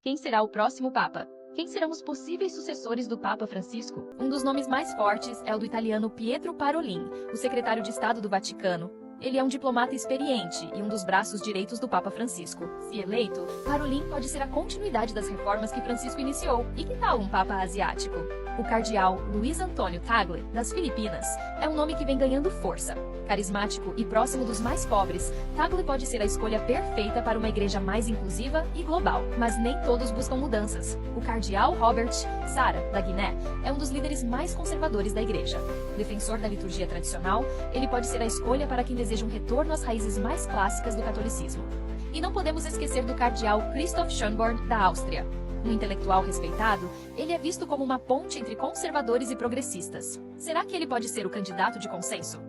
Quem será o próximo Papa? Quem serão os possíveis sucessores do Papa Francisco? Um dos nomes mais fortes é o do italiano Pietro Parolin, o secretário de Estado do Vaticano. Ele é um diplomata experiente e um dos braços direitos do Papa Francisco. Se eleito, Parolin pode ser a continuidade das reformas que Francisco iniciou. E que tal um Papa asiático? O cardeal Luiz Antônio Tagle, das Filipinas, é um nome que vem ganhando força. Carismático e próximo dos mais pobres, Tagle pode ser a escolha perfeita para uma igreja mais inclusiva e global. Mas nem todos buscam mudanças. O cardeal Robert Sara, da Guiné, é um dos líderes mais conservadores da igreja. Defensor da liturgia tradicional, ele pode ser a escolha para quem deseja um retorno às raízes mais clássicas do catolicismo. E não podemos esquecer do cardeal Christoph Schönborn, da Áustria. Um intelectual respeitado, ele é visto como uma ponte entre conservadores e progressistas. Será que ele pode ser o candidato de consenso?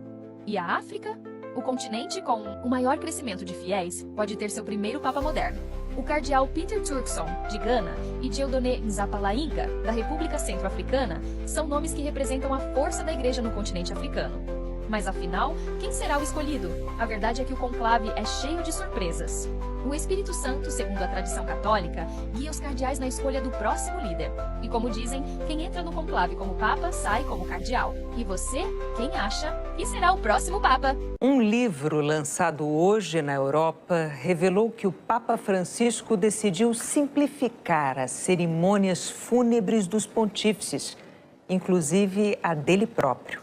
E a África? O continente com o maior crescimento de fiéis pode ter seu primeiro Papa moderno. O cardeal Peter Turkson, de Gana, e Dieudonné Nzapalainga, da República Centro-Africana, são nomes que representam a força da igreja no continente africano. Mas afinal, quem será o escolhido? A verdade é que o conclave é cheio de surpresas. O Espírito Santo, segundo a tradição católica, guia os cardeais na escolha do próximo líder. E como dizem, quem entra no conclave como papa, sai como cardeal. E você, quem acha que será o próximo papa? Um livro lançado hoje na Europa revelou que o Papa Francisco decidiu simplificar as cerimônias fúnebres dos pontífices, inclusive a dele próprio.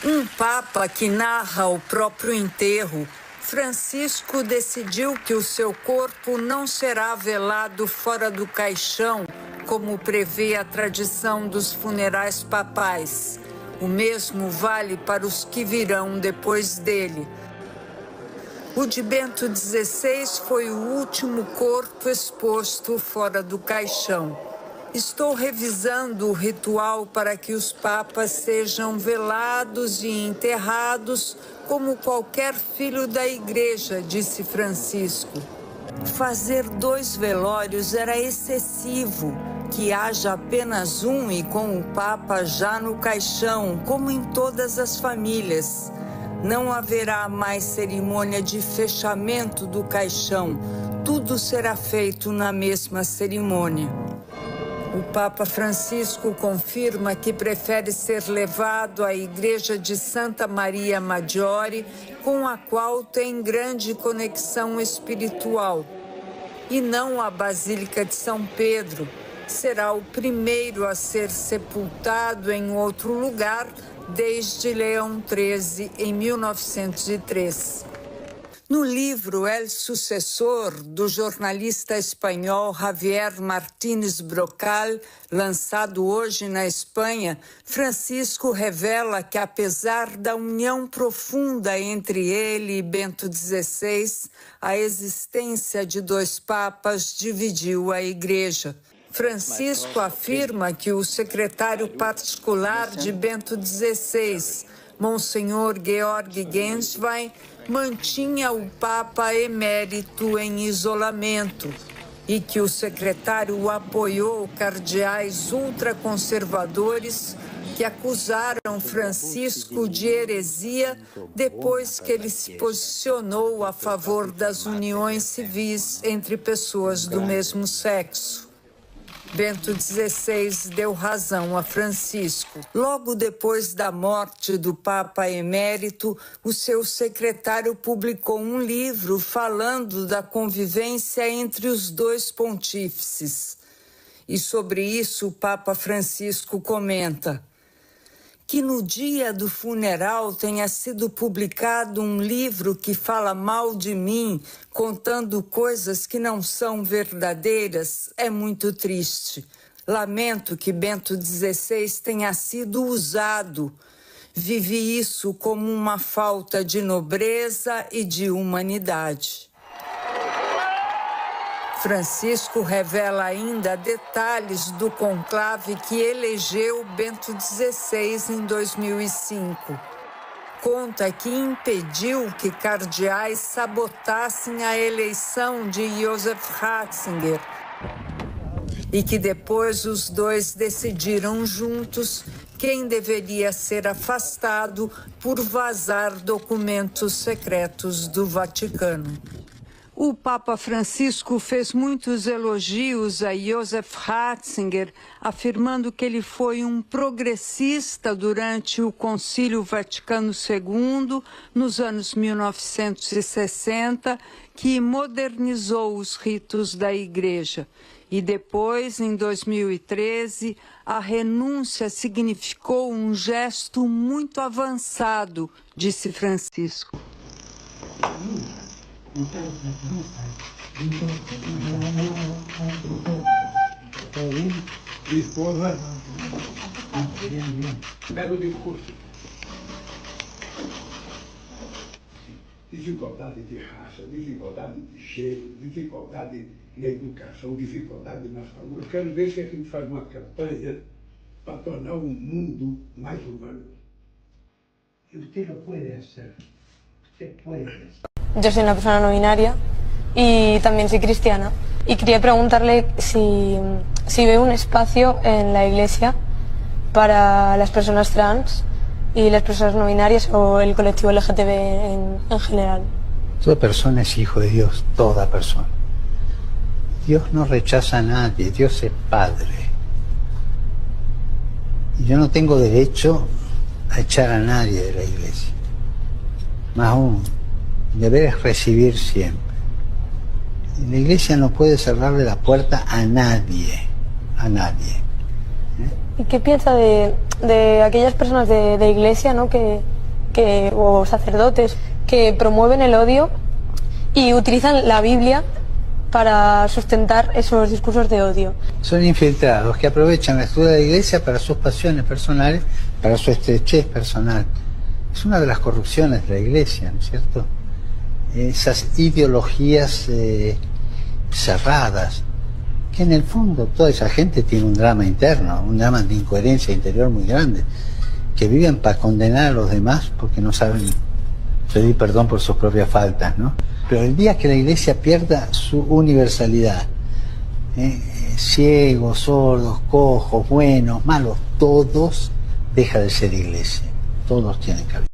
Um papa que narra o próprio enterro, Francisco decidiu que o seu corpo não será velado fora do caixão, como prevê a tradição dos funerais papais. O mesmo vale para os que virão depois dele. O de Bento XVI foi o último corpo exposto fora do caixão. Estou revisando o ritual para que os papas sejam velados e enterrados como qualquer filho da igreja, disse Francisco. Fazer 2 velórios era excessivo. Que haja apenas um e com o Papa já no caixão, como em todas as famílias. Não haverá mais cerimônia de fechamento do caixão. Tudo será feito na mesma cerimônia. O Papa Francisco confirma que prefere ser levado à igreja de Santa Maria Maggiore, com a qual tem grande conexão espiritual, e não à Basílica de São Pedro. Será o primeiro a ser sepultado em outro lugar desde Leão XIII, em 1903. No livro El Sucessor, do jornalista espanhol Javier Martínez Brocal, lançado hoje na Espanha, Francisco revela que, apesar da união profunda entre ele e Bento XVI, a existência de 2 papas dividiu a igreja. Francisco afirma que o secretário particular de Bento XVI, Monsenhor Georg Genswein, mantinha o Papa emérito em isolamento e que o secretário apoiou cardeais ultraconservadores que acusaram Francisco de heresia depois que ele se posicionou a favor das uniões civis entre pessoas do mesmo sexo. Bento XVI deu razão a Francisco. Logo depois da morte do Papa emérito, o seu secretário publicou um livro falando da convivência entre os 2 pontífices. E sobre isso o Papa Francisco comenta: que no dia do funeral tenha sido publicado um livro que fala mal de mim, contando coisas que não são verdadeiras, é muito triste. Lamento que Bento XVI tenha sido usado. Vivi isso como uma falta de nobreza e de humanidade. Francisco revela ainda detalhes do conclave que elegeu Bento XVI em 2005. Conta que impediu que cardeais sabotassem a eleição de Joseph Ratzinger e que depois os 2 decidiram juntos quem deveria ser afastado por vazar documentos secretos do Vaticano. O Papa Francisco fez muitos elogios a Joseph Ratzinger, afirmando que ele foi um progressista durante o Concílio Vaticano II, nos anos 1960, que modernizou os ritos da Igreja. E depois, em 2013, a renúncia significou um gesto muito avançado, disse Francisco. Esposa, belo discurso. Dificuldade de raça, dificuldade de cheiro, dificuldade na educação, dificuldade na saúde. Eu quero ver se a gente faz uma campanha para tornar o mundo mais humano. E você lo puede hacer. Usted puede hacer. Yo soy una persona no binaria y también soy cristiana. Y quería preguntarle si ve un espacio en la Iglesia para las personas trans y las personas no binarias o el colectivo LGTB en general. Toda persona es hijo de Dios, toda persona. Dios no rechaza a nadie, Dios es Padre. Y yo no tengo derecho a echar a nadie de la Iglesia. Más aún, el deber es recibir siempre. Y la Iglesia no puede cerrarle la puerta a nadie, a nadie. ¿Y qué piensa de aquellas personas de Iglesia, ¿no? o sacerdotes que promueven el odio y utilizan la Biblia para sustentar esos discursos de odio? Son infiltrados que aprovechan la estructura de la Iglesia para sus pasiones personales, para su estrechez personal. Es una de las corrupciones de la Iglesia, ¿no es cierto? Esas ideologías cerradas, que en el fondo toda esa gente tiene un drama interno, un drama de incoherencia interior muy grande, que viven para condenar a los demás porque no saben pedir perdón por sus propias faltas, ¿no? Pero el día que la Iglesia pierda su universalidad, ciegos, sordos, cojos, buenos, malos, todos deja de ser Iglesia, todos tienen cabida.